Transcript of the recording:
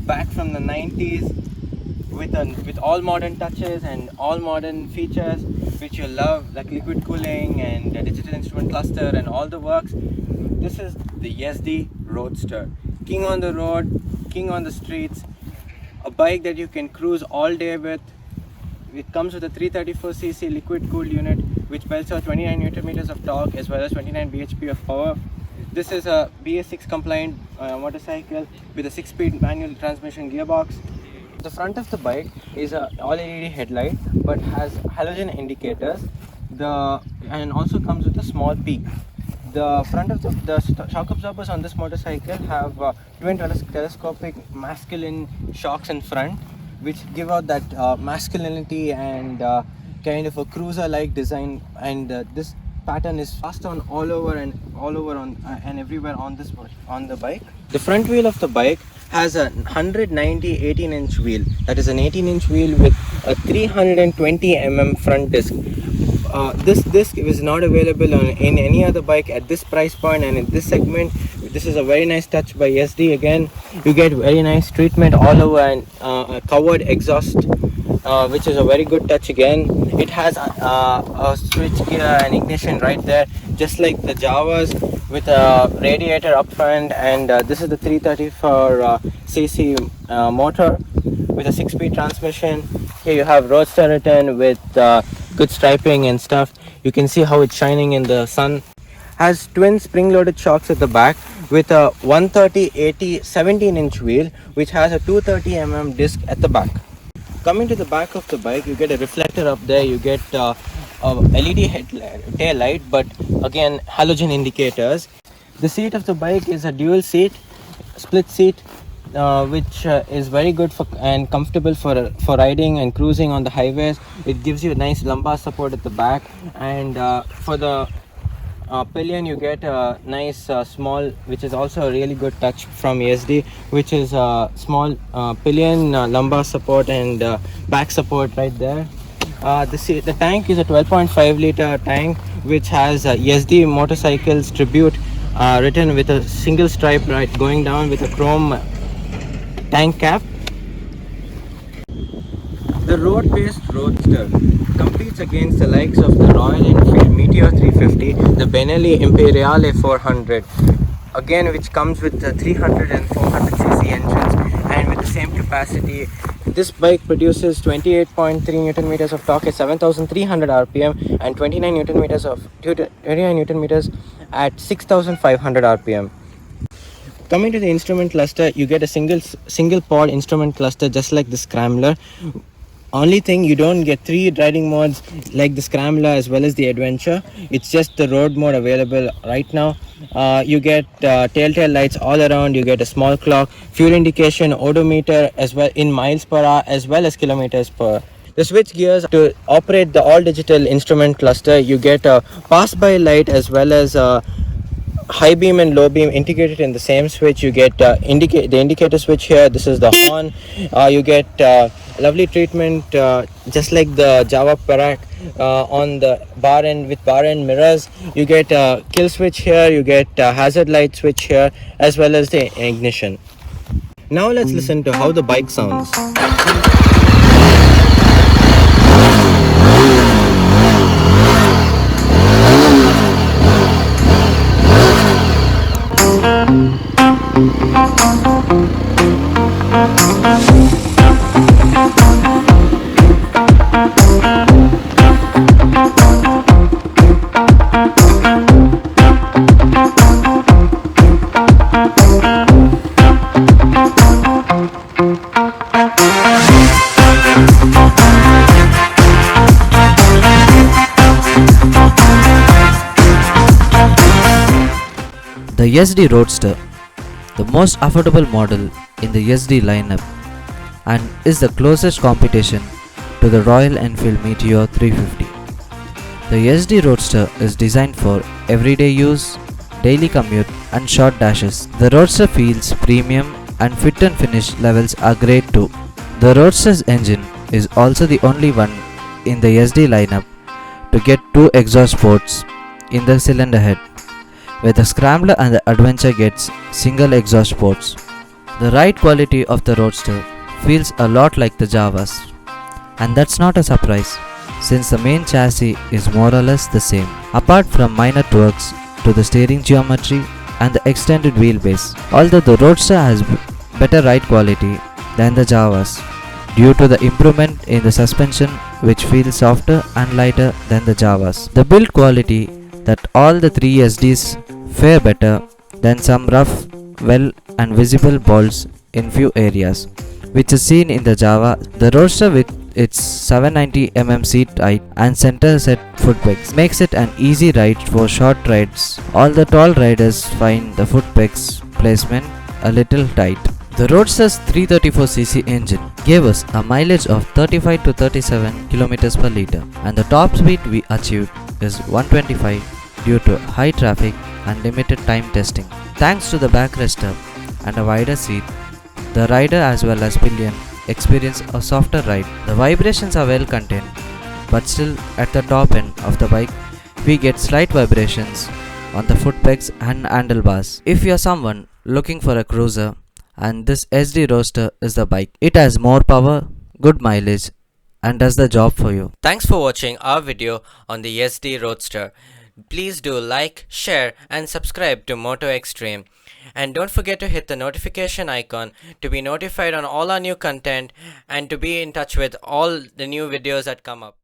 Back from the 90s with all modern touches and all modern features which you love, like liquid cooling and a digital instrument cluster and all the works. This is the Yezdi Roadster. King on the road, king on the streets, a bike that you can cruise all day with. It comes with a 334cc liquid cooled unit which belts out 29 Nm of torque as well as 29 bhp of power. This is a BS6 compliant motorcycle with a 6-speed manual transmission gearbox. The front of the bike is a all LED headlight but has halogen indicators. And also comes with a small peak. The front of the shock absorbers on this motorcycle have twin telescopic masculine shocks in front, which give out that masculinity and kind of a cruiser-like design. And this pattern is passed on all over and everywhere on the bike. The front wheel of the bike has a 190 18-inch wheel. That is an 18-inch wheel with a 320 mm front disc. This disc is not available in any other bike at this price point and in this segment. This is a very nice touch by Yezdi. Again, you get very nice treatment all over and a covered exhaust, which is a very good touch again. It has a switch gear and ignition right there, just like the Javas, with a radiator up front. And this is the 334cc motor with a 6-speed transmission. Here you have Roadster written with good striping and stuff. You can see how it's shining in the sun. Has twin spring-loaded shocks at the back with a 130/80 17-inch wheel, which has a 230 mm disc at the back. Coming to the back of the bike, you get a reflector up there. You get a LED tail light, but again halogen indicators. The seat of the bike is a dual seat, split seat, which is very good and comfortable for riding and cruising on the highways. It gives you a nice lumbar support at the back, and for the pillion you get a nice small, which is also a really good touch from Yezdi, which is a small pillion, lumbar support and back support right there. The tank is a 12.5 liter tank which has Yezdi Motorcycles Tribute written with a single stripe right going down with a chrome tank cap. The road-based Roadster competes against the likes of the Royal Enfield Meteor 350, the Benelli Imperiale 400, again which comes with the 300 and 400cc engines and with the same capacity. This bike produces 28.3 Nm of torque at 7,300 rpm and 29 Nm at 6,500 rpm. Coming to the instrument cluster, you get a single pod instrument cluster just like the Scrambler. Only thing, you don't get 3 riding modes like the Scrambler as well as the Adventure. It's just the road mode available right now. You get telltale lights all around. You get a small clock, fuel indication, odometer as well in miles per hour as well as kilometers per hour. The switch gears to operate the all digital instrument cluster. You get a pass by light as well as high beam and low beam integrated in the same switch. You get the indicator switch here. This is the horn. You get lovely treatment just like the Java Perak on the bar end with bar end mirrors. You get a kill switch here. You get a hazard light switch here as well as the ignition. Now let's listen to how the bike sounds. The Yezdi Roadster, the most affordable model in the Yezdi lineup, and is the closest competition to the Royal Enfield Meteor 350. The Yezdi Roadster is designed for everyday use, daily commute and short dashes. The Roadster feels premium and fit and finish levels are great too. The Roadster's engine is also the only one in the Yezdi lineup to get two exhaust ports in the cylinder head, where the Scrambler and the Adventure gets single exhaust ports. The ride quality of the Roadster feels a lot like the Javas, and that's not a surprise since the main chassis is more or less the same, apart from minor tweaks to the steering geometry and the extended wheelbase. Although the Roadster has better ride quality than the Javas due to the improvement in the suspension, which feels softer and lighter than the Javas. The build quality that all the three SDs fare better than some rough, well and visible bolts in few areas, which is seen in the Java. The Roadster with its 790mm seat height and center set foot pegs makes it an easy ride for short rides. All the tall riders find the foot pegs placement a little tight. The Roadster's 334cc engine gave us a mileage of 35 to 37 km per liter, and the top speed we achieved is 125 due to high traffic and limited time testing. Thanks to the backrester and a wider seat, the rider as well as pillion experience a softer ride. The vibrations are well contained, but still at the top end of the bike we get slight vibrations on the foot pegs and handlebars. If you are someone looking for a cruiser, and this SD Roadster is the bike. It has more power, good mileage and does the job for you. Thanks for watching our video on the Yezdi Roadster. Please do like, share and subscribe to Motorxtreme. And don't forget to hit the notification icon to be notified on all our new content and to be in touch with all the new videos that come up.